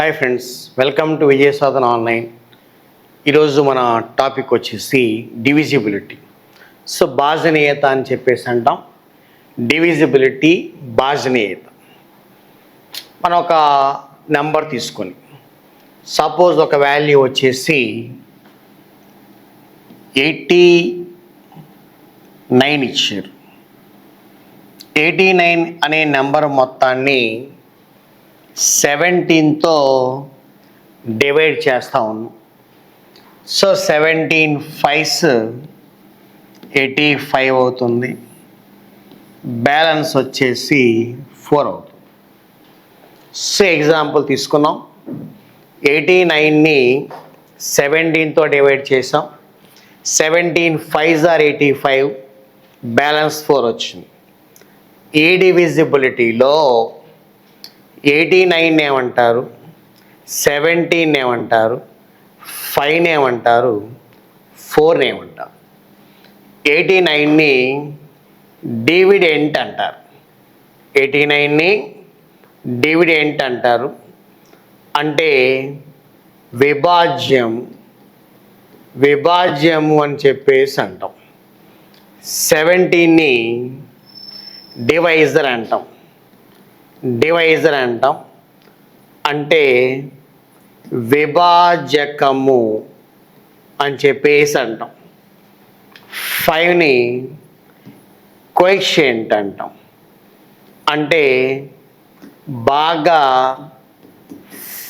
Hi friends, welcome to Vijaya Sadhana online. ఈరోజు మన topic వచ్చేసి డివిజిబిలిటీ. సో భాజనీయత అని చెప్పేసి అంటాం. డివిజిబిలిటీ, భాజనీయత. మనం ఒక నెంబర్ తీసుకొని సపోజ్ ఒక వాల్యూ వచ్చేసి 89 ఇచ్చారు. 89 అనే నెంబర్ మొత్తాన్ని 17తో డివైడ్ చేస్తా ఉన్నాం. సో 17 5s 85 అవుతుంది. బ్యాలెన్స్ వచ్చేసి 4 అవుతుంది. సో ఎగ్జాంపుల్ తీసుకున్నాం. 89ని 17తో డివైడ్ చేసాం. 17 5s are 85, బ్యాలెన్స్ 4 వచ్చింది. ఈ డివిజిబిలిటీలో 89 ఏమంటారు, 17 ఏమంటారు, 5 ఏమంటారు, 4 ఏమంటారు. 89ని డివిడెంట్ అంటారు. 89ని డివిడెంట్ అంటారు. అంటే విభాజ్యము అని చెప్పేసి అంటాం. 17ని డివైజర్ అంటాం. అంటే విభాజకము అని చెప్పేసి అంటాం. 5ని కోఎఫిషియంట్ అంటాం. అంటే భాగా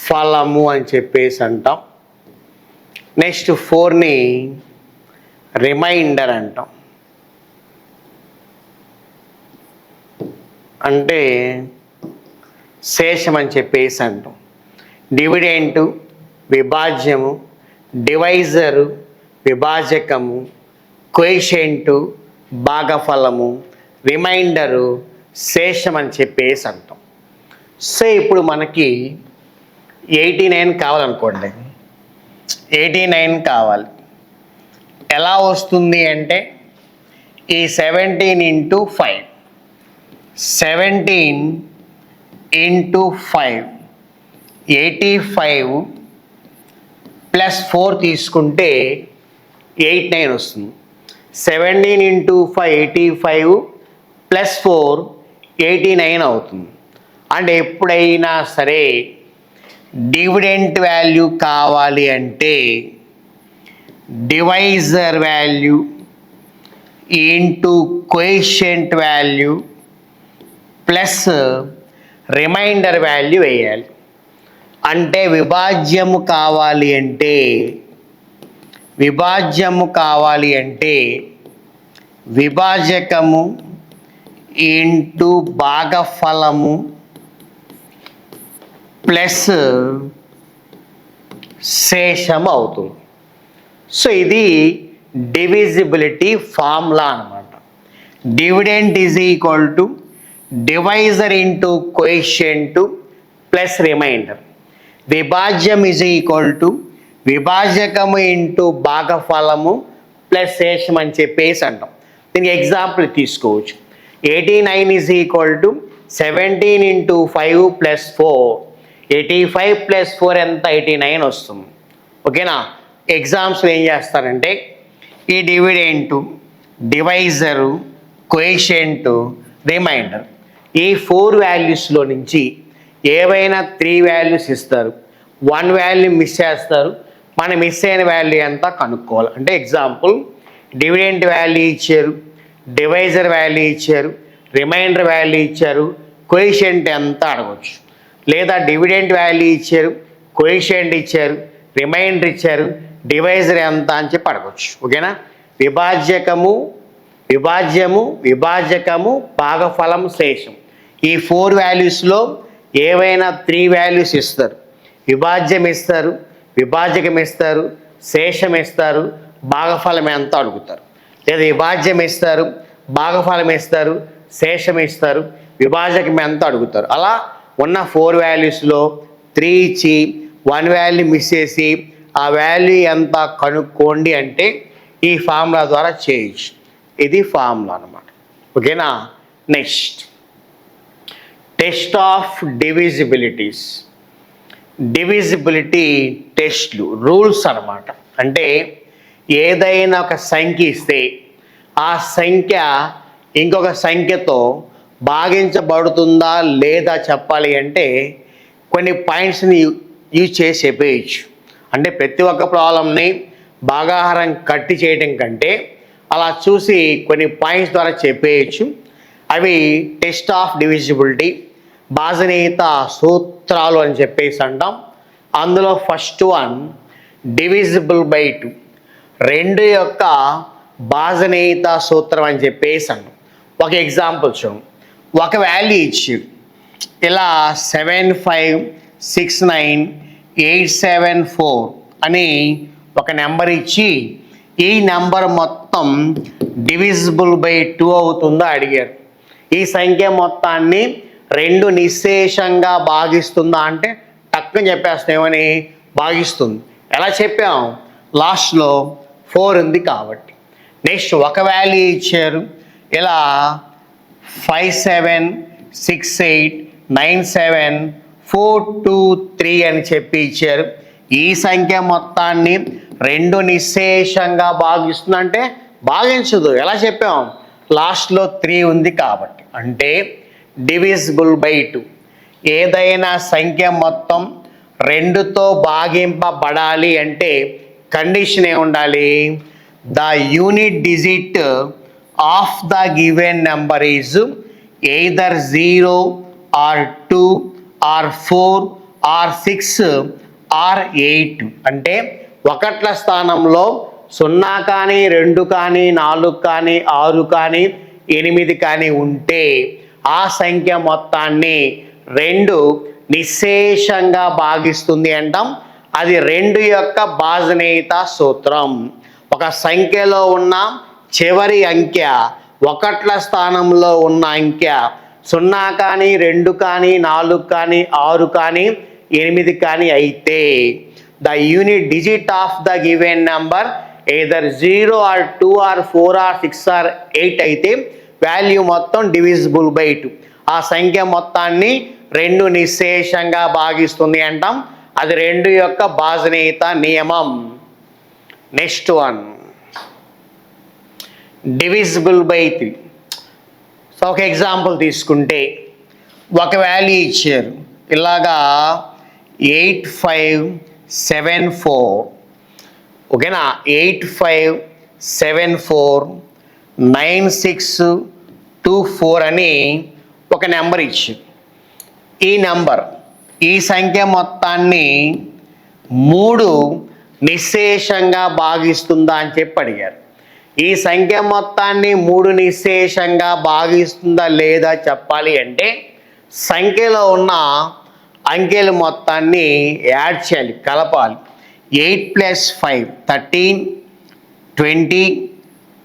ఫలము అని చెప్పేసి అంటాం. నెక్స్ట్ 4ని రిమైండర్ అంటాం. అంటే శేషం అని చెప్పేసి అంటాం. డివిడెంటు విభాజ్యము, డివైజరు విభాజకము, కోఎఫిషియంటు భాగఫలము, రిమైండరు శేషం అని చెప్పేసి అంటాం. సో ఇప్పుడు మనకి 89 కావాలనుకోండి. 89 కావాలి. ఎలా వస్తుంది అంటే ఈ 17 × 5, 17 × 5 85 + 4 తీసుకుంటే 89 వస్తుంది. 17 × 5 85 + 4 89 అవుతుంది. అంటే ఎప్పుడైనా సరే డివిడెంట్ వాల్యూ కావాలి అంటే divisor value into coefficient value plus remainder value వేయాలి. అంటే విభాజ్యము కావాలి అంటే విభాజకము ఇంటూ భాగఫలము ప్లస్ శేషము అవుతుంది. సో ఇది డివిజిబిలిటీ ఫార్ములా అన్నమాట. Dividend is equal to divisor into coefficient plus remainder. విభాజ్యం ఈజ్ ఈక్వల్ టు విభాజకము ఇంటూ భాగఫలము ప్లస్ శేషం అని చెప్పేసి అంటాం. దీనికి ఎగ్జాంపుల్ తీసుకోవచ్చు. 89 ఈజ్ ఈక్వల్ టు 17 × 5 + 4, 85 + 4 ఎంత, 89 వస్తుంది. ఓకేనా. ఎగ్జామ్స్లో ఏం చేస్తారంటే ఈ డివిడెంటు, డివైజరు, కోఎఫిషియంట్, రిమైండర్ ఈ 4 వాల్యూస్లో నుంచి ఏవైనా 3 వాల్యూస్ ఇస్తారు. 1 వాల్యూ మిస్ చేస్తారు. మనం మిస్ అయిన వాల్యూ ఎంత కనుక్కోవాలి. అంటే ఎగ్జాంపుల్ డివిడెంట్ వాల్యూ ఇచ్చారు, డివైజర్ వాల్యూ ఇచ్చారు, రిమైండర్ వాల్యూ ఇచ్చారు, కోఎఫిషియంట్ ఎంత అడగవచ్చు. లేదా డివిడెంట్ వాల్యూ ఇచ్చారు, కోఎఫిషియంట్ ఇచ్చారు, రిమైండర్ ఇచ్చారు, డివైజర్ ఎంత అని చెప్పి అడగవచ్చు. ఓకేనా. విభాజ్యము భాగఫలం శేషం ఈ 4 వాల్యూస్లో ఏవైనా 3 వాల్యూస్ ఇస్తారు. విభాజ్యం ఇస్తారు, విభాజకం ఇస్తారు, శేషం ఇస్తారు, భాగఫలం ఎంత అడుగుతారు. లేదా విభాజ్యం ఇస్తారు, భాగఫలం ఇస్తారు, శేషం ఇస్తారు, విభాజకం ఎంత అడుగుతారు. అలా ఉన్న 4 వాల్యూస్లో 3 ఇచ్చి 1 వాల్యూ మిస్ చేసి ఆ వాల్యూ ఎంత కనుక్కోండి అంటే ఈ ఫార్ములా ద్వారా చేయొచ్చు. ఇది ఫార్ములా అన్నమాట. ఓకేనా. Next, test of divisibilities. Divisibility టెస్ట్లు రూల్స్ అన్నమాట. అంటే ఏదైనా ఒక సంఖ్య ఇస్తే ఆ సంఖ్య ఇంకొక సంఖ్యతో భాగించబడుతుందా లేదా చెప్పాలి అంటే కొన్ని పాయింట్స్ని యూజ్ చేసి చెప్పేయచ్చు. అంటే ప్రతి ఒక్క ప్రాబ్లంని భాగాహారం కట్టి చేయడం కంటే అలా చూసి కొన్ని పాయింట్స్ ద్వారా చెప్పేయచ్చు. అవి టెస్ట్ ఆఫ్ డివిజిబిలిటీ, భాజనీయత సూత్రాలు అని చెప్పేసి అంటాం. అందులో ఫస్ట్ వన్ డివిజిబుల్ బై 2, 2 యొక్క భాజనీయత సూత్రం అని చెప్పేసి అంటాం. ఒక ఎగ్జాంపుల్ చూడండి. ఒక వాల్యూ ఇచ్చి ఇలా 7569874 అని ఒక నెంబర్ ఇచ్చి ఈ నెంబర్ మొత్తం డివిజిబుల్ బై 2 అవుతుందో అడిగారు. ఈ సంఖ్య మొత్తాన్ని 2 నిశ్శేషంగా భాగిస్తుందా అంటే టక్కున చెప్పేస్తామని భాగిస్తుంది. ఎలా చెప్పాం? లాస్ట్లో 4 ఉంది కాబట్టి. నెక్స్ట్ ఒక వాల్యూ ఇచ్చారు ఇలా 5768974223 అని చెప్పి ఇచ్చారు. ఈ సంఖ్య మొత్తాన్ని 2 నిశ్శేషంగా భాగిస్తుందంటే భాగించదు. ఎలా చెప్పాం? లాస్ట్లో 3 ఉంది కాబట్టి. అంటే డివిజిబుల్ బై 2. ఏదైనా సంఖ్య మొత్తం 2తో భాగింపబడాలి అంటే కండిషన్ ఏముండాలి? The unit digit of the given number is either 0 or 2 or 4 or 6 or 8. అంటే ఒకట్ల స్థానంలో 0 కానీ 2 కానీ 4 కానీ 6 కానీ 8 కానీ ఉంటే ఆ సంఖ్య మొత్తాన్ని 2 నిశ్శేషంగా భాగిస్తుంది అంటాం. అది 2 యొక్క భాజనీయత సూత్రం. ఒక సంఖ్యలో ఉన్న చివరి అంకె ఒకట్ల స్థానంలో ఉన్న అంకె 0 కానీ 2 కానీ 4 కానీ 6 కానీ 8 కానీ అయితే the unit digit of the given number either 0 or 2 or 4 or 6 or 8 అయితే వాల్యూ మొత్తం డివిజిబుల్ బై 2. ఆ సంఖ్య మొత్తాన్ని 2 నిశ్శేషంగా భాగిస్తుంది అంటాం. అది 2 యొక్క భాజనీయత నియమం. Next one divisible by 3. So ఒక ఎగ్జాంపుల్ తీసుకుంటే ఒక వాల్యూ ఇచ్చారు ఇలాగా 8574. ఓకేనా? 85749624 అని ఒక నెంబర్ ఇచ్చారు. ఈ సంఖ్య మొత్తాన్ని 3 నిశ్శేషంగా భాగిస్తుందా అని చెప్పి అడిగారు. ఈ సంఖ్య మొత్తాన్ని 3 నిశ్శేషంగా భాగిస్తుందా లేదా చెప్పాలి అంటే సంఖ్యలో ఉన్న అంకెల మొత్తాన్ని యాడ్ చేయాలి, కలపాలి. 8 + 5 13, 20,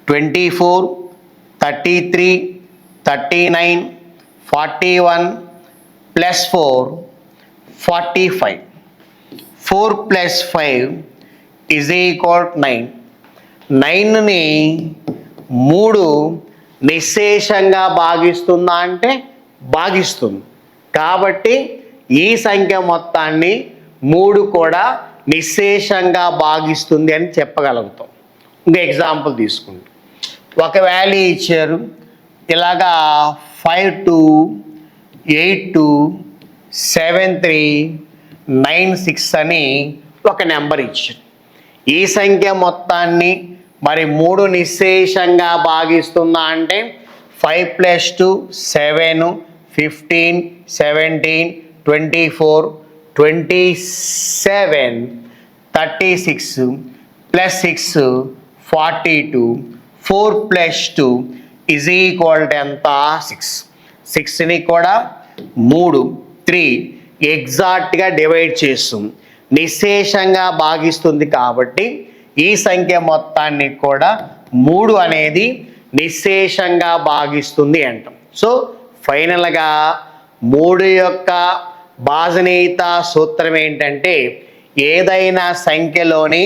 24, 33, 39, 41 + 4 45. 4 + 5 = 9. 9ని 3 నిశ్శేషంగా భాగిస్తుందా అంటే భాగిస్తుంది. కాబట్టి ఈ సంఖ్య మొత్తాన్ని 3 కూడా నిశ్శేషంగా భాగిస్తుంది అని చెప్పగలుగుతాం. ఇంకో ఎగ్జాంపుల్ తీసుకుంటాం. ఒక వాల్యూ ఇచ్చారు ఇలాగా 52827396 అని ఒక నెంబర్ ఇచ్చారు. ఈ సంఖ్య మొత్తాన్ని మరి 3 నిశ్శేషంగా భాగిస్తుందా అంటే 5 + 2 7, 15, 17, 24, 27, 36 + 6 42. 4 + 2 = ఎంత? 6. 6ని కూడా 3 ఎగ్జాక్ట్గా డివైడ్ చేస్తుంది, నిశ్శేషంగా భాగిస్తుంది. కాబట్టి ఈ సంఖ్య మొత్తాన్ని కూడా 3 అనేది నిశ్శేషంగా భాగిస్తుంది అంటాం. సో ఫైనల్గా 3 యొక్క భాజనీయత సూత్రం ఏంటంటే ఏదైనా సంఖ్యలోని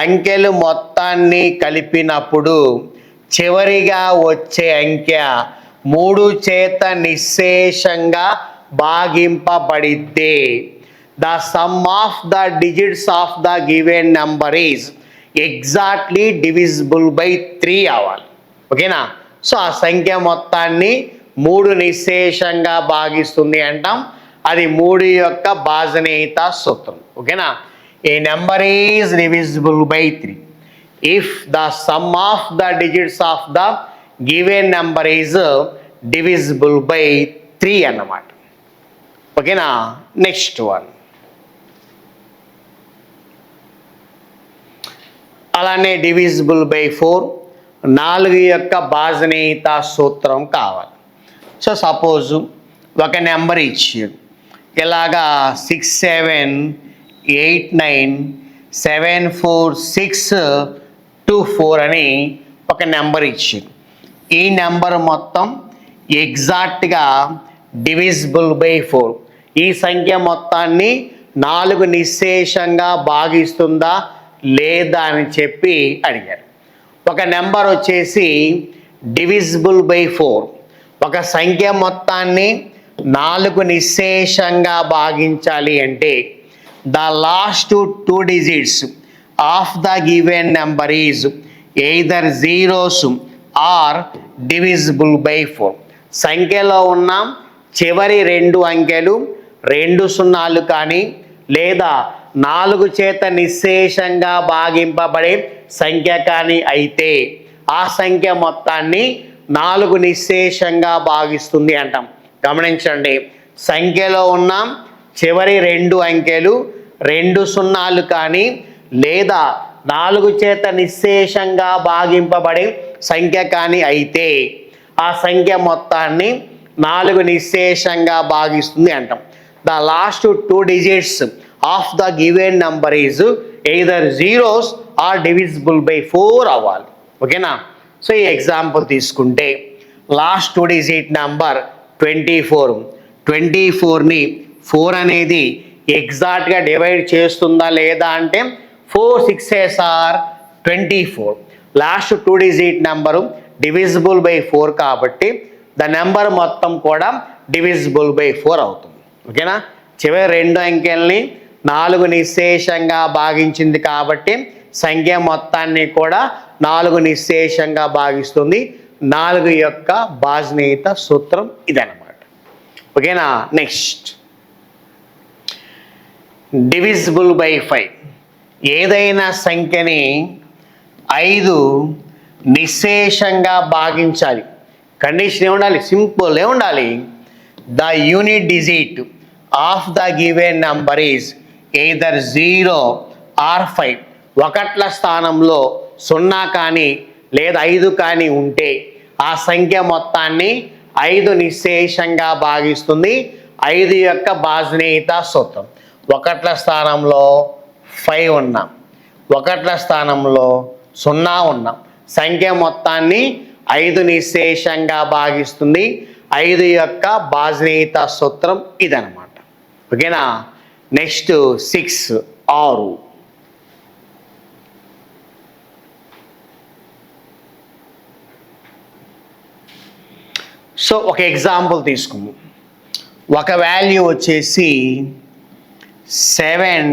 అంకెలు మొత్తాన్ని కలిపినప్పుడు చివరిగా వచ్చే అంకె 3 చేత నిశ్శేషంగా భాగింపబడిద్దే the sum of the digits of the given number is exactly divisible by 3 అవ్వాలి. ఓకేనా? సో ఆ సంఖ్య మొత్తాన్ని 3 నిశ్శేషంగా భాగిస్తుంది అంటాం. అది 3 యొక్క భాజనీయత సూత్రం. ఓకేనా? A number is divisible by 3 if the sum of the digits of the given number is divisible by 3 అన్నమాట. ఓకేనా? Next one. అలానే డివిజిబుల్ బై 4 4 యొక్క భాజనీయత సూత్రం కావాలి. సో సపోజ్ ఒక నెంబర్ ఇచ్చాడు, ఇలాగా 6 7 8 9 7 4 6 2 4 అని ఒక నెంబర్ ఇచ్చింది. ఈ నెంబర్ మొత్తం ఎగ్జాక్ట్గా డివిజిబుల్ బై 4, ఈ సంఖ్య మొత్తాన్ని 4 నిశ్శేషంగా భాగిస్తుందా లేదా అని చెప్పి అడిగారు. ఒక నెంబర్ వచ్చేసి డివిజిబుల్ బై 4, ఒక సంఖ్య మొత్తాన్ని 4 నిశ్శేషంగా భాగించాలి అంటే the last 2 digits of the given number is either zeros or divisible by 4. సంఖ్యలో ఉన్న చివరి 2 అంకెలు 2 సున్నాలు కానీ లేదా 4 చేత నిశ్శేషంగా భాగింపబడే సంఖ్య కానీ అయితే ఆ సంఖ్య మొత్తాన్ని 4 నిశ్శేషంగా భాగిస్తుంది అంటాం. గమనించండి, సంఖ్యలో ఉన్న చివరి 2 అంకెలు 2 సున్నాలు కానీ లేదా 4 చేత నిశ్శేషంగా భాగింపబడే సంఖ్య కానీ అయితే ఆ సంఖ్య మొత్తాన్ని 4 నిశ్శేషంగా భాగిస్తుంది అంటాం. The last 2 digits of the given number is either zeros or divisible by 4 అవ్వాలి. ఓకేనా? సో ఈ ఎగ్జాంపుల్ తీసుకుంటే లాస్ట్ 2 digit నంబర్ 24, 24ని 4 అనేది ఎగ్జాక్ట్గా డివైడ్ చేస్తుందా లేదా అంటే 4 6s or 24. Last 2 digit number divisible by 4 కాబట్టి ద నెంబర్ మొత్తం కూడా డివిజిబుల్ బై 4 అవుతుంది. ఓకేనా? చివరి 2 అంకెల్ని 4 నిశ్శేషంగా భాగించింది కాబట్టి సంఖ్య మొత్తాన్ని కూడా 4 నిశ్శేషంగా భాగిస్తుంది. 4 యొక్క భాజనీయత సూత్రం ఇదన్నమాట. ఓకేనా? నెక్స్ట్ డివిజిబుల్ బై 5, ఏదైనా సంఖ్యని 5 నిశ్శేషంగా భాగించాలి. కండిషన్ ఏముండాలి? సింపుల్ ఏముండాలి? The unit digit of the given number is either 0 or 5. ఒకట్ల స్థానంలో 0 కానీ లేదా 5 కానీ ఉంటే ఆ సంఖ్య మొత్తాన్ని 5 నిశ్శేషంగా భాగిస్తుంది. 5 యొక్క భాజనీయత సూత్రం. ఒకట్ల స్థానంలో 5 ఉన్నాం, ఒకట్ల స్థానంలో 0 ఉన్నాం, సంఖ్య మొత్తాన్ని 5 నిశ్శేషంగా భాగిస్తుంది. 5 యొక్క భాజనీయత సూత్రం ఇదన్నమాట. ఓకేనా? నెక్స్ట్ 6 6. సో ఒక ఎగ్జాంపుల్ తీసుకుందాం. ఒక వాల్యూ వచ్చేసి 7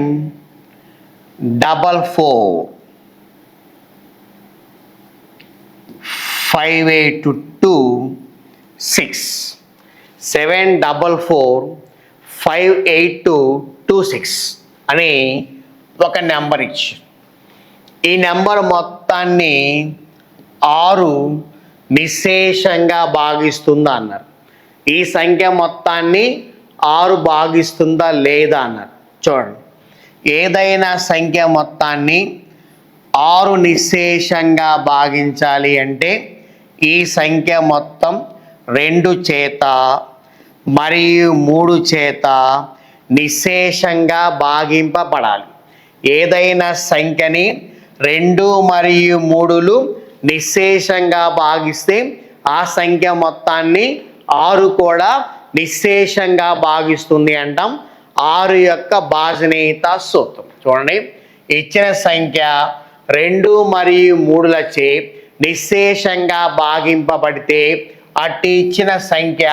4 4 5 8 2 6. 7 4 4 5 8 2 6 అని ఒక నెంబర్ ఇచ్చి ఈ నెంబర్ మొత్తాన్ని 6 నిశ్శేషంగా భాగిస్తుందా అన్నారు. ఈ సంఖ్య మొత్తాన్ని 6 భాగిస్తుందా లేదా అన్నారు. చూడండి, ఏదైనా సంఖ్య మొత్తాన్ని 6 నిశ్శేషంగా భాగించాలి అంటే ఈ సంఖ్య మొత్తం 2 చేత మరియు 3 చేత నిశ్శేషంగా భాగింపబడాలి. ఏదైనా సంఖ్యని 2 మరియు 3లు నిశ్శేషంగా భాగిస్తే ఆ సంఖ్య మొత్తాన్ని 6 కూడా నిశ్శేషంగా భాగిస్తుంది అంటాం. 6 యొక్క భాజనీయత సూత్రం. చూడండి, ఇచ్చిన సంఖ్య 2 మరియు 3లచే నిశ్శేషంగా భాగింపబడితే అట్టి ఇచ్చిన సంఖ్య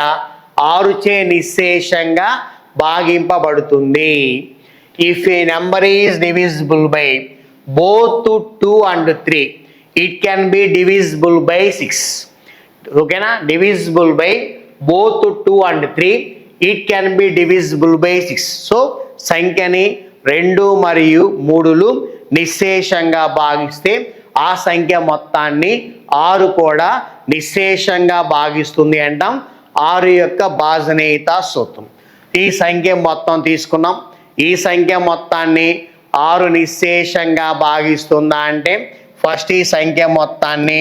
6 చే నిశ్శేషంగా భాగింపబడుతుంది. If a number is divisible by both 2 and 3, it can be divisible by 6. ఓకేనా, divisible by both 2 and 3, it can be divisible by 6. So సంఖ్యని 2 మరియు 3లు నిశ్శేషంగా భాగిస్తే ఆ సంఖ్య మొత్తాన్ని 6 కూడా నిశ్శేషంగా భాగిస్తుంది అంటాం. 6 యొక్క భాజనీయత సూత్రం. ఈ సంఖ్య మొత్తం తీసుకున్నాం. ఈ సంఖ్య మొత్తాన్ని 6 నిశ్శేషంగా భాగిస్తుందా అంటే ఫస్ట్ ఈ సంఖ్య మొత్తాన్ని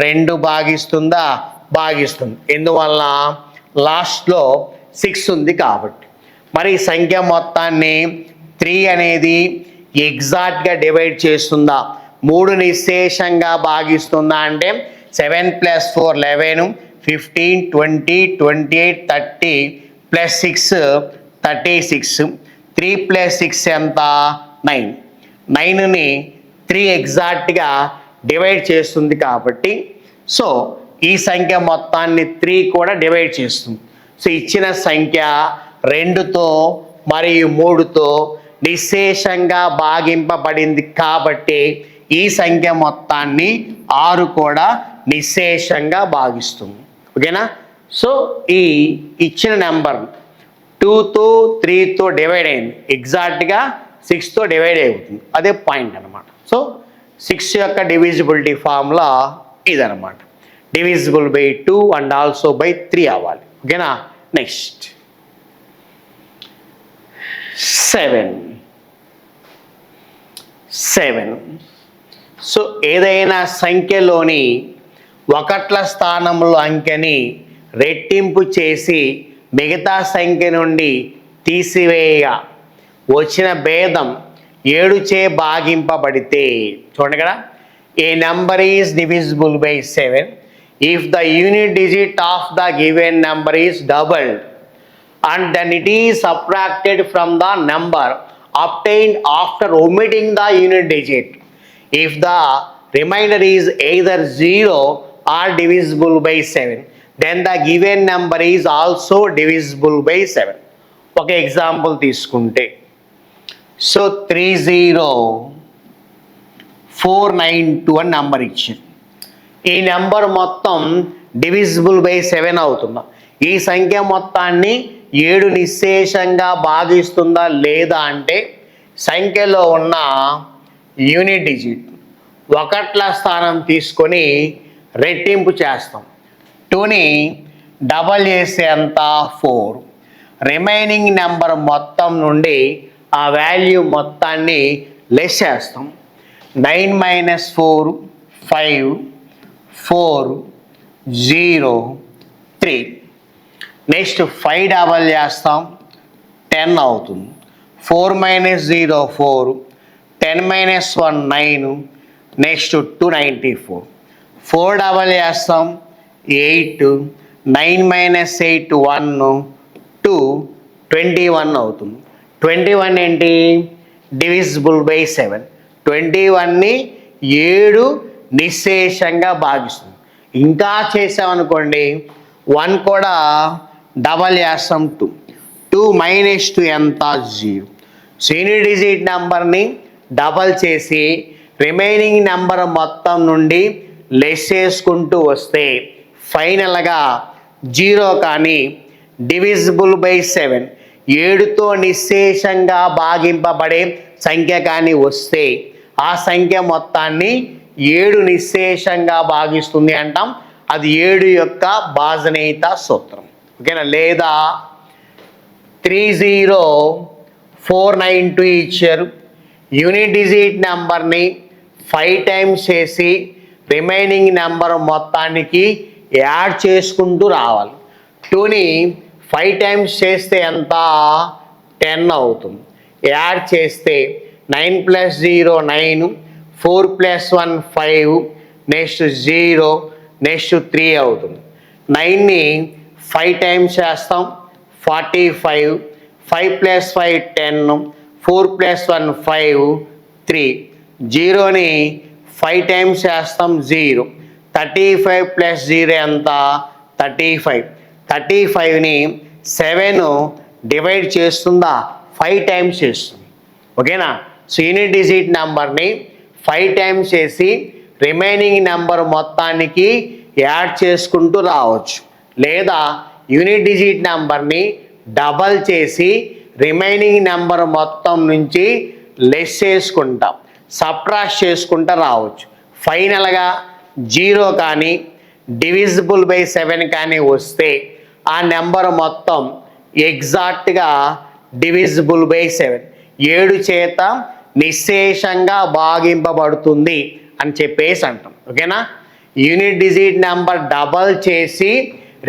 2 భాగిస్తుందా? భాగిస్తుంది. ఎందువల్ల లాస్ట్లో 6 ఉంది కాబట్టి. మరి ఈ సంఖ్య మొత్తాన్ని 3 అనేది ఎగ్జాక్ట్గా డివైడ్ చేస్తుందా? 3 నిశ్శేషంగా భాగిస్తుందా అంటే 7 + 4 11, 15, 20, 28, 30 + 6 36, 3 + 6 ఎంత? 9. 9ని 3 ఎగ్జాక్ట్గా డివైడ్ చేస్తుంది కాబట్టి సో ఈ సంఖ్య మొత్తాన్ని 3 కూడా డివైడ్ చేస్తుంది. సో ఇచ్చిన సంఖ్య 2తో మరియు 3తో నిశ్శేషంగా భాగింపబడింది కాబట్టి ఈ సంఖ్య మొత్తాన్ని 6 కూడా నిశ్శేషంగా భాగిస్తుంది. ఓకేనా? సో ఈ ఇచ్చిన నెంబర్ 2తో 3తో డివైడ్ అయింది, ఎగ్జాక్ట్గా 6తో డివైడ్ అవుతుంది. అదే పాయింట్ అనమాట. సో 6 యొక్క డివిజిబిలిటీ ఫార్ములా ఇదనమాట. Divisible by 2 and also by 3 అవ్వాలి. ఓకేనా? నెక్స్ట్ 7. సో ఏదైనా సంఖ్యలోని ఒకట్ల స్థానంలో అంకెని రెట్టింపు చేసి మిగతా సంఖ్య నుండి తీసివేయ వచ్చిన భేదం 7చే భాగింపబడితే, చూడండి కదా, a number is divisible by 7 if the unit digit of the given number is doubled and then it is subtracted from the number obtained after omitting the unit digit. If the remainder is either 0 or divisible by 7, then the given number is also divisible by 7. ఒక example తీసుకుంటే, so 30492 అని number ఇచ్చింది. ఈ number మొత్తం divisible by 7 అవుతుందా? ఈ సంఖ్య మొత్తాన్ని 7 నిశ్శేషంగా భాగిస్తుందా లేదా అంటే సంఖ్యలో ఉన్న యూనిట్ డిజిట్ ఒకట్ల స్థానం తీసుకొని రెట్టింపు చేస్తాం. 2ని డబల్ చేస్తే ఎంత? 4. రిమైనింగ్ నెంబర్ మొత్తం నుండి ఆ వాల్యూ మొత్తాన్ని లెస్ చేస్తాం. 9 - 4 5, 4 0 3. నెక్స్ట్ 5 డబల్ చేస్తాం, 10 అవుతుంది. 4 - 0 4, 10 - 1 9, నెక్స్ట్ 294. 4 డబల్ చేస్తాం, 8, 9 - 8 1 2, 21 అవుతుంది. 21 ఏంటి? Divisible by 7. 21ని 7 నిశ్శేషంగా భాగిస్తుంది. ఇంకా చేసామనుకోండి 1 కూడా డబల్ చేస్తాం, 2. 2 - 2 ఎంత? 0. సో యూనిట్ డిజిట్ నెంబర్ని డబల్ చేసి రిమైనింగ్ నెంబర్ మొత్తం నుండి లెస్ చేసుకుంటూ వస్తే ఫైనల్గా 0 కానీ డివిజిబుల్ బై 7 7తో నిశ్శేషంగా భాగింపబడే సంఖ్య కానీ వస్తే ఆ సంఖ్య మొత్తాన్ని 7 నిశ్శేషంగా భాగిస్తుంది అంటాం. అది 7 యొక్క భాజనీయత సూత్రం. ఓకేనా? లేదా 30492 ఇచ్చారు, యూనిట్ డిజిట్ నెంబర్ని 5 టైమ్స్ చేసి రిమైనింగ్ నెంబర్ మొత్తానికి యాడ్ చేసుకుంటూ రావాలి. 2ని 5 టైమ్స్ చేస్తే ఎంత? 10 అవుతుంది. యాడ్ చేస్తే 9 + 0 9, 4 + 1 5, నెక్స్ట్ 0, నెక్స్ట్ 3 అవుతుంది. 9ని 5 టైమ్స్ చేస్తాం, 45, 5 + 5 10, 4 + 1 5, 3. 0ని 5 టైమ్స్ చేస్తాం, 0. 35 + 0 ఎంత? 35. 35ని 7 డివైడ్ చేస్తుందా? 5 టైమ్స్ చేస్తుంది. ఓకేనా. సో యూనిట్ డిజిట్ నెంబర్ని 5 టైమ్స్ చేసి రిమైనింగ్ నెంబర్ మొత్తానికి యాడ్ చేసుకుంటూ రావచ్చు, లేదా యూనిట్ డిజిట్ నెంబర్ని డబల్ చేసి రిమైనింగ్ నెంబర్ మొత్తం నుంచి లెస్ చేసుకుంటాం, సబ్ట్రాక్ట్ చేసుకుంటూ రావచ్చు. ఫైనల్గా 0 కానీ డివిజిబుల్ బై 7 కానీ వస్తే ఆ నెంబర్ మొత్తం ఎగ్జాక్ట్గా డివిజిబుల్ బై 7 7 చేత నిశ్శేషంగా భాగింపబడుతుంది అని చెప్పేసి అంటాం. ఓకేనా. యూనిట్ డిజిట్ నెంబర్ డబల్ చేసి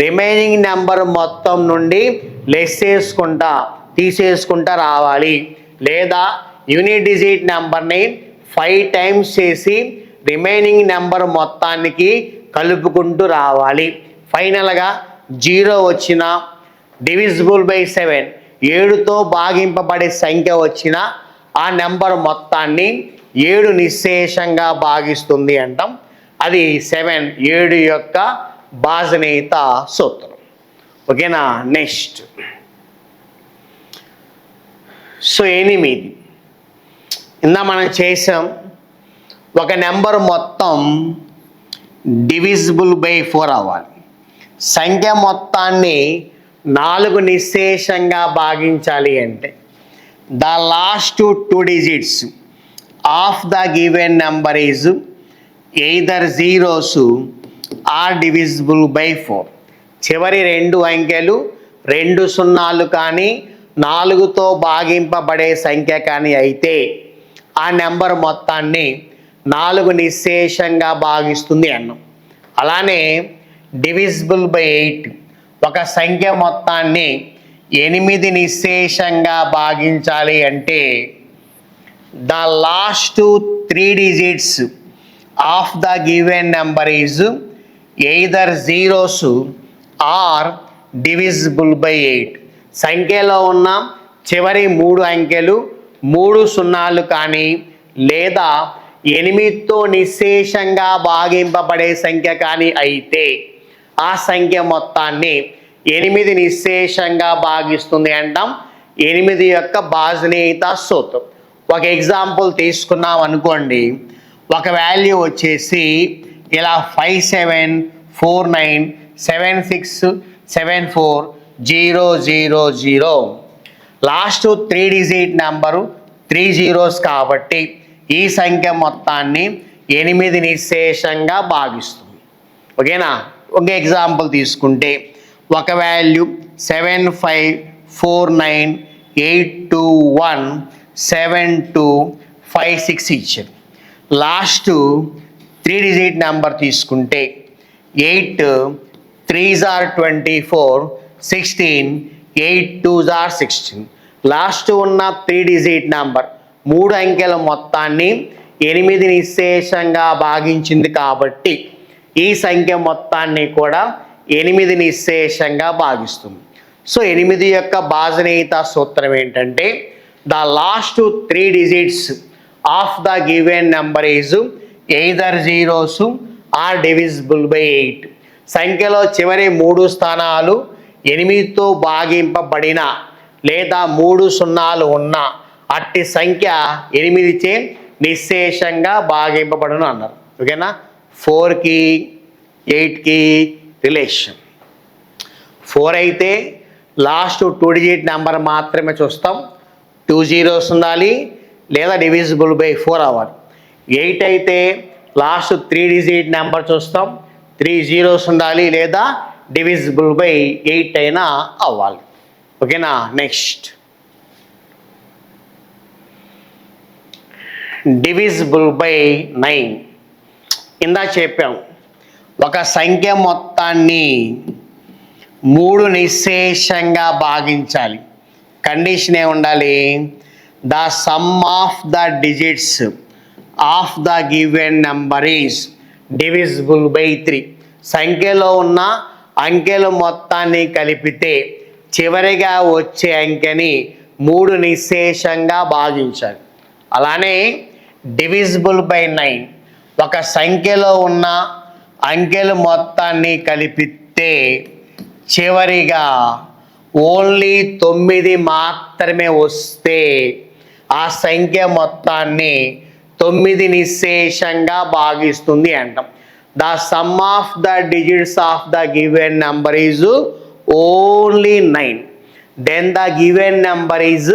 రిమైనింగ్ నెంబర్ మొత్తం నుండి లెస్ చేసుకుంటా తీసేసుకుంటా రావాలి, లేదా యూనిట్ డిజిట్ నెంబర్ని 5 టైమ్స్ చేసి రిమైనింగ్ నెంబర్ మొత్తానికి కలుపుకుంటూ రావాలి. ఫైనల్గా 0 వచ్చిన డివిజిబుల్ బై 7 7తో భాగింపబడే సంఖ్య వచ్చిన ఆ నెంబర్ మొత్తాన్ని 7 నిశ్శేషంగా భాగిస్తుంది అంటాం. అది 7 యొక్క భాజనీయత సూత్రం. ఓకేనా. నెక్స్ట్ సో 8 ఇందా మనం చేసాం, ఒక నెంబర్ మొత్తం డివిజిబుల్ బై 4 అవ్వాలి. సంఖ్య మొత్తాన్ని 4 నిశ్శేషంగా భాగించాలి అంటే the last 2 digits of the given number is either zeros or divisible by 4. చివరి 2 అంకెలు 2 సున్నాలు కానీ 4తో భాగింపబడే సంఖ్య కానీ అయితే ఆ నెంబర్ మొత్తాన్ని 4 నిశ్శేషంగా భాగిస్తుంది అన్నాం. అలానే డివిజిబుల్ బై 8 ఒక సంఖ్య మొత్తాన్ని 8 నిశ్శేషంగా భాగించాలి అంటే the last 3 digits of the given number is either zeros or divisible by 8. సంఖ్యలో ఉన్న చివరి 3 అంకెలు 3 సున్నాలు కానీ లేదా 8తో నిశ్శేషంగా భాగింపబడే సంఖ్య కానీ అయితే ఆ సంఖ్య మొత్తాన్ని 8 నిశ్శేషంగా భాగిస్తుంది అంటాం. 8 యొక్క భాజనీయత సూత్రం. ఒక ఎగ్జాంపుల్ తీసుకున్నాం అనుకోండి, ఒక వాల్యూ వచ్చేసి ఇలా 5 7 4 9 7 6 7 4 0 0 0. లాస్ట్ 3 డిజిట్ నెంబరు 3 zeros కాబట్టి ఈ సంఖ్య మొత్తాన్ని 8 నిశ్శేషంగా భాగిస్తుంది. ఓకేనా. ఒక ఎగ్జాంపుల్ తీసుకుంటే ఒక వాల్యూ 7 5 4 9 8 2 1 7 2 5 6 ఇచ్చారు. లాస్ట్ 3 డిజిట్ నెంబర్ తీసుకుంటే 8 3s are 24 16 8 2s are 16. Last ఉన్న 3 డిజిట్ నెంబర్ 3 అంకెల మొత్తాన్ని 8 నిశ్శేషంగా భాగించింది కాబట్టి ఈ సంఖ్య మొత్తాన్ని కూడా 8 నిశ్శేషంగా భాగిస్తుంది. సో 8 యొక్క భాజనీయత సూత్రం ఏంటంటే the last 3 digits of the given number is either zeros or divisible by 8. సంఖ్యలో చివరి 3 స్థానాలు 8తో భాగింపబడిన లేదా 3 సున్నాలు ఉన్న అట్టి సంఖ్య 8చే నిశ్శేషంగా భాగింపబడును అన్నారు. ఓకేనా. 4కి 8కి రిలేషన్. 4 అయితే లాస్ట్ 2 డిజిట్ నెంబర్ మాత్రమే చూస్తాం, 2 zeros ఉండాలి లేదా డివిజిబుల్ బై 4 అవ్వాలి. 8 అయితే లాస్ట్ 3 డిజిట్ నెంబర్ చూస్తాం, 3 zeros ఉండాలి లేదా డివిజిబుల్ బై 8 అయినా అవ్వాలి. ఓకేనా. Next divisible by 9. ఇందా చెప్పాం, ఒక సంఖ్య మొత్తాన్ని 3 నిశ్శేషంగా భాగించాలి. కండిషన్ ఏ ఉండాలి, the sum of the digits of the given number is divisible by 3. సంఖ్యలో ఉన్న అంకెల మొత్తాన్ని కలిపితే చివరిగా వచ్చే అంకెని 3 నిశ్శేషంగా భాగించాలి. అలానే డివిజిబుల్ బై 9 ఒక సంఖ్యలో ఉన్న అంకెల మొత్తాన్ని కలిపితే చివరిగా ఓన్లీ 9 మాత్రమే వస్తే ఆ సంఖ్య మొత్తాన్ని 9 నిశ్శేషంగా భాగిస్తుంది అంటాం. The sum of the digits of the given number is only 9. Then the given number is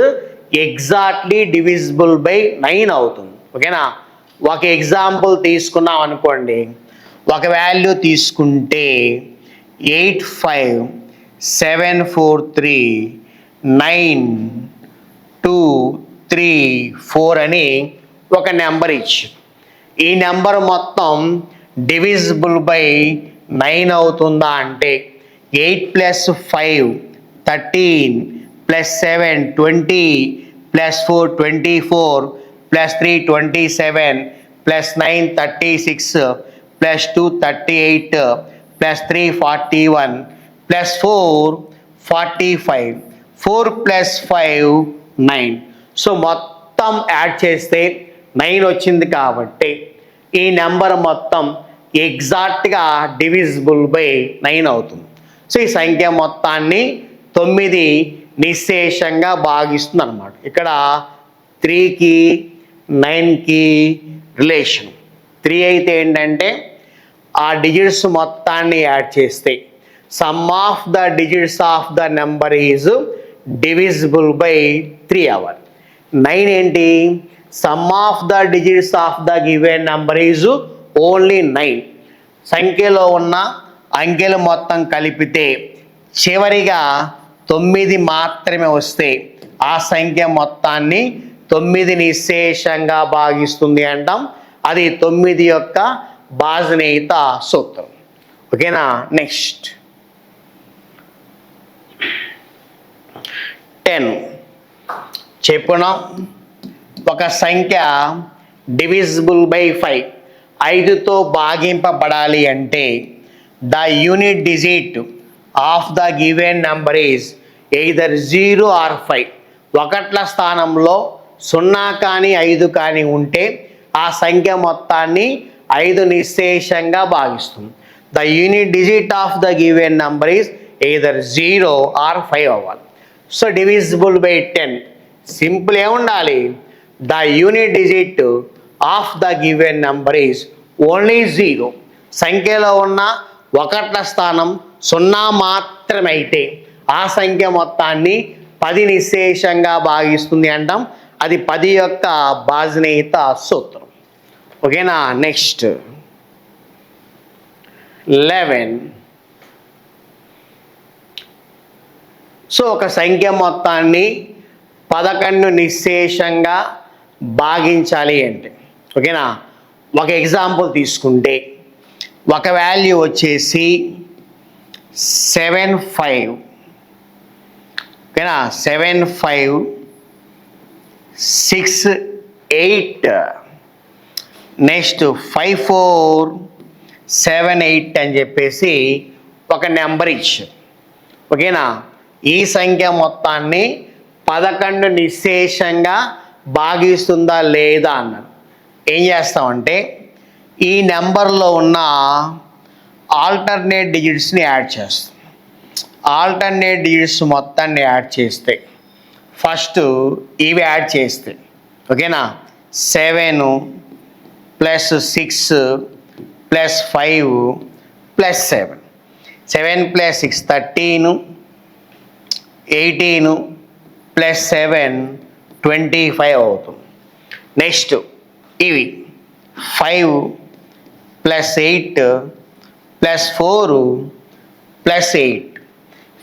exactly divisible by 9 అవుతుంది. ఓకేనా? ఒక ఎగ్జాంపుల్ తీసుకున్నాం అనుకోండి. ఒక వాల్యూ తీసుకుంటే 857439234 అని ఒక నెంబర్ ఇచ్చి, ఈ నెంబర్ మొత్తం డివిజిబుల్ బై 9 అవుతుందా అంటే 8 + 5 13 + 7 20 + 4 24 + 3 27 + 9 36 + 2 38 + 3 41 + 4 45 4 + 5 9. సో మొత్తం యాడ్ చేస్తే 9 వచ్చింది కాబట్టి ఈ నెంబర్ మొత్తం ఎగ్జాక్ట్గా డివిజిబుల్ బై 9 అవుతుంది. సో ఈ సంఖ్య మొత్తాన్ని 9 నిశ్శేషంగా భాగిస్తుంది అన్నమాట. ఇక్కడ 3కి 9కి రిలేషన్. 3 అయితే ఏంటంటే ఆ డిజిట్స్ మొత్తాన్ని యాడ్ చేస్తే some of the digits of the number is divisible by 3 అవ్వాలి. 9 ఏంటి? Some of the digits of the given number is only 9. సంఖ్యలో ఉన్న అంకెలు మొత్తం కలిపితే చివరిగా 9 మాత్రమే వస్తే ఆ సంఖ్య మొత్తాన్ని 9 నిశ్శేషంగా భాగిస్తుంది అంటాం. అది 9 యొక్క భాజనీయత సూత్రం. ఓకేనా? నెక్స్ట్ 10 చెప్పున్నాం. ఒక సంఖ్య డివిజిబుల్ బై 5 5తో భాగింపబడాలి అంటే the unit digit of the given number is either 0 or 5. ఒకట్ల స్థానంలో 0 కానీ 5 కానీ ఉంటే ఆ సంఖ్య మొత్తాన్ని 5 నిశ్శేషంగా భాగిస్తుంది. The unit digit of the given number is either 0 or 5 అవ్వాలి. సో డివిజిబుల్ బై 10 సింపుల్ ఏముండాలి? The unit digit of the given number is only 0. సంఖ్యలో ఉన్న ఒకట్ల స్థానం 0 మాత్రమే అయితే ఆ సంఖ్య మొత్తాన్ని 10 నిశ్శేషంగా భాగిస్తుంది అంటాం. అది 10 యొక్క భాజనీయత సూత్రం. ఓకేనా? నెక్స్ట్ 11. సో ఒక సంఖ్య మొత్తాన్ని 11 నిశ్శేషంగా భాగించాలి అంటే, ఓకేనా? ఒక ఎగ్జాంపుల్ తీసుకుంటే ఒక వాల్యూ వచ్చేసి 75. ఓకేనా? 7568 నెక్స్ట్ 5478 అని చెప్పేసి ఒక నెంబర్ ఇచ్చారు. ఓకేనా? ఈ సంఖ్య మొత్తాన్ని 11 నిశ్శేషంగా భాగిస్తుందా లేదా అన్నారు. ఏం చేస్తామంటే ఈ నెంబర్లో ఉన్న ఆల్టర్నేట్ డిజిట్స్ని యాడ్ చేస్తాం. ఆల్టర్నేట్ డిజిట్స్ మొత్తాన్ని యాడ్ చేస్తే ఫస్ట్ ఇవి యాడ్ చేస్తే, ఓకేనా, 7 + 6 + 5 + 7 7 + 6 13 18 + 7 25 అవుతుంది. నెక్స్ట్ ఇవి 5 + 8 + 4 + 8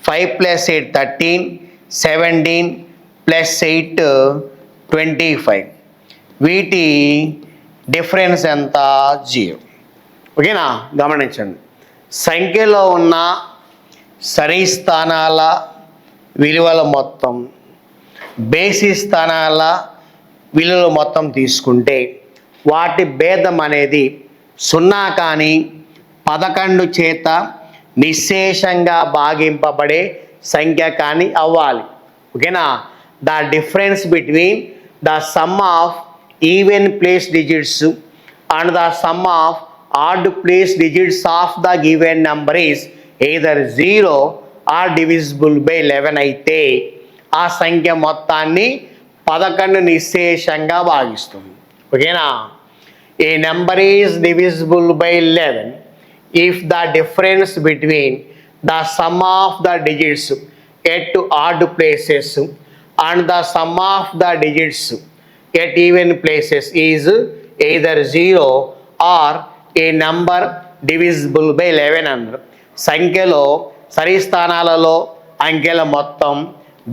5 + 8 13 17 + 8 25. వీటి డిఫరెన్స్ ఎంత? 0. ఓకేనా? గమనించండి. సంఖ్యలో ఉన్న సరి స్థానాల విలువల మొత్తం బేసి స్థానాల విలువల మొత్తం తీసుకుంటే వాటి భేదం అనేది 0 కానీ 11 చేత నిశ్శేషంగా భాగింపబడే సంఖ్య కానీ అవ్వాలి. ఓకేనా? The difference between the sum of even place digits and the sum of odd place digits of the given number is either 0 or divisible by 11 అయితే ఆ సంఖ్య మొత్తాన్ని 11 నిశ్శేషంగా భాగిస్తుంది. ఓకేనా? A number is divisible by 11 if the difference between the sum of the digits at odd places and the sum of the digits at even places is either 0 or a number divisible by 11 అన్నారు. సంఖ్యలో సరి స్థానాలలో అంకెల మొత్తం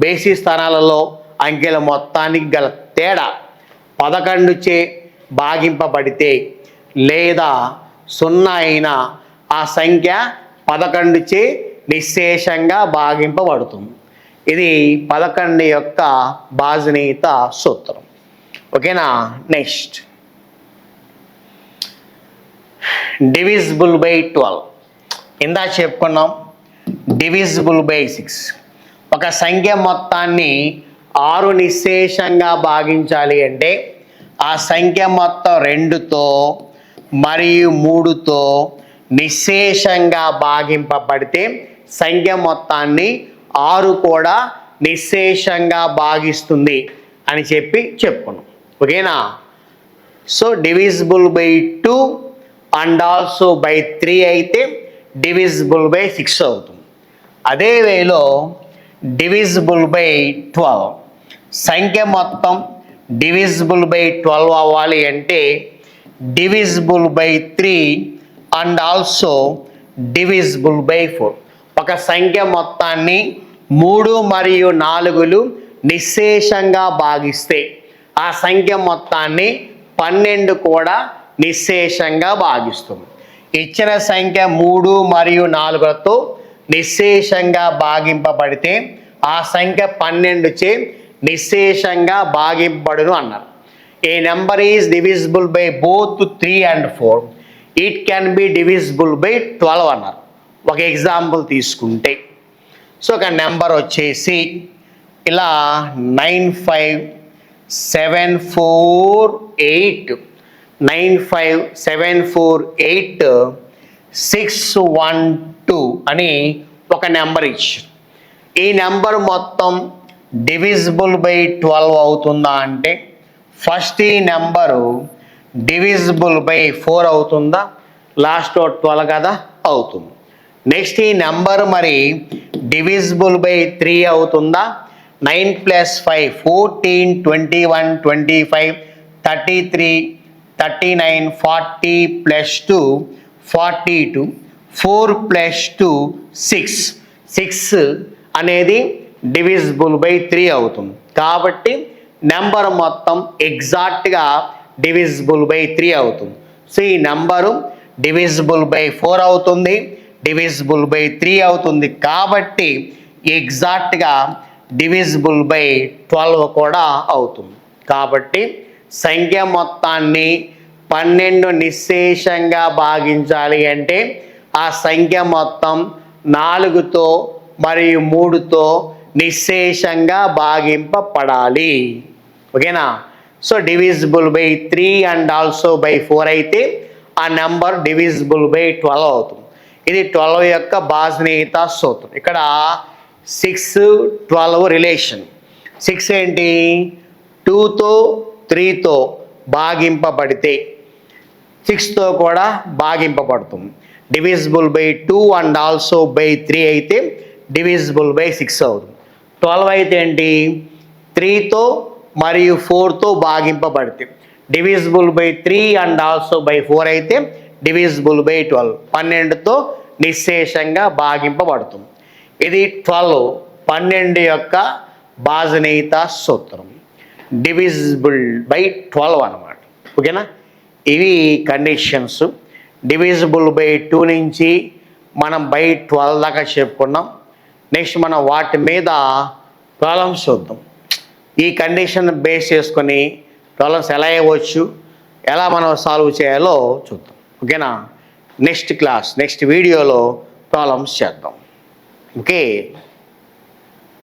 బేసి స్థానాలలో అంకెల మొత్తానికి గల తేడా 11 చే భాగింపబడితే లేదా 0 అయినా ఆ సంఖ్య 11 చే నిశ్శేషంగా భాగింపబడుతుంది. ఇది 11 యొక్క భాజనీయత సూత్రం. ఓకేనా? Next divisible by 12. ఇందా చెప్పుకున్నాం డివిజిబుల్ బై 6. ఒక సంఖ్య మొత్తాన్ని 6 నిశ్శేషంగా భాగించాలి అంటే ఆ సంఖ్య మొత్తం 2తో మరియు 3తో నిశ్శేషంగా భాగింపబడితే సంఖ్య మొత్తాన్ని 6 కూడా నిశ్శేషంగా భాగిస్తుంది అని చెప్పుకున్నాం. ఓకేనా? So divisible by 2 and also by 3 అయితే డివిజిబుల్ బై 6 అవుతుంది. అదే వేలో డివిజిబుల్ బై 12 సంఖ్య మొత్తం డివిజిబుల్ బై 12 అవ్వాలి అంటే divisible by 3 and also divisible by 4. ఒక సంఖ్య మొత్తాన్ని 3 మరియు 4లు నిశ్శేషంగా భాగిస్తే ఆ సంఖ్య మొత్తాన్ని 12 కూడా నిశ్శేషంగా భాగిస్తుంది. ఇచ్చిన సంఖ్య 3 మరియు 4లతో నిశ్శేషంగా భాగింపబడితే ఆ సంఖ్య 12 చే నిశ్శేషంగా భాగింపబడును అన్నారు. A number is divisible by both 3 and 4 it can be divisible by 12 అన్నారు. ఒక ఎగ్జాంపుల్ తీసుకుంటే సో ఒక నెంబర్ వచ్చేసి ఇలా 95748 612 అని ఒక నెంబర్ ఇచ్చారు. ఈ నెంబర్ మొత్తం డివిజిబుల్ బై 12 అవుతుందా అంటే ఫస్ట్ ఈ నెంబరు డివిజిబుల్ బై 4 అవుతుందా? లాస్ట్ 12 కదా, అవుతుంది. నెక్స్ట్ ఈ నెంబర్ మరి డివిజిబుల్ బై 3 అవుతుందా? 9 + 5 14 21 25 33 39 40 + 2 42 4 + 2 6 అనేది డివిజిబుల్ బై 3 అవుతుంది. కాబట్టి నెంబర్ మొత్తం ఎగ్జాక్ట్గా డివిజిబుల్ బై 3 అవుతుంది. సో ఈ నెంబరు డివిజిబుల్ బై 4 అవుతుంది, డివిజిబుల్ బై 3 అవుతుంది. కాబట్టి ఎగ్జాక్ట్గా డివిజిబుల్ బై 12 కూడా అవుతుంది. కాబట్టి సంఖ్య మొత్తాన్ని 12 నిశ్శేషంగా భాగించాలి అంటే ఆ సంఖ్య మొత్తం 4తో మరియు 3తో నిశ్శేషంగా భాగింపబడాలి. ఓకేనా? So divisible by 3 and also by 4 అయితే ఆ నెంబర్ డివిజిబుల్ బై 12 అవుతుంది. ఇది 12 యొక్క భాజనీయత సూత్రం. ఇక్కడ 6 12 రిలేషన్. 6 ఏంటి? 2తో 3తో భాగింపబడితే 6తో కూడా భాగింపబడుతుంది. Divisible by 2 and also by 3 అయితే డివిజిబుల్ బై 6 అవుతుంది. 12 అయితే ఏంటి? 3తో మరియు 4తో భాగింపబడితే divisible by 3 and also by 4 అయితే డివిజిబుల్ బై 12 12తో నిశ్శేషంగా భాగింపబడుతుంది. ఇది 12 యొక్క భాజనీయత సూత్రం, డివిజిబుల్ బై 12 అన్నమాట. ఓకేనా? ఇవి కండిషన్స్. డివిజిబుల్ బై 2 నుంచి మనం బై 12 దాకా చెప్పుకున్నాం. నెక్స్ట్ మనం వాటి మీద ప్రాబ్లమ్స్ చూద్దాం. ఈ కండిషన్ బేస్ చేసుకొని ప్రాబ్లమ్స్ ఎలా ఇవ్వచ్చు, ఎలా మనం సాల్వ్ చేయాలో చూద్దాం. ఓకేనా? నెక్స్ట్ వీడియోలో ప్రాబ్లమ్స్ చేద్దాం. ఓకే.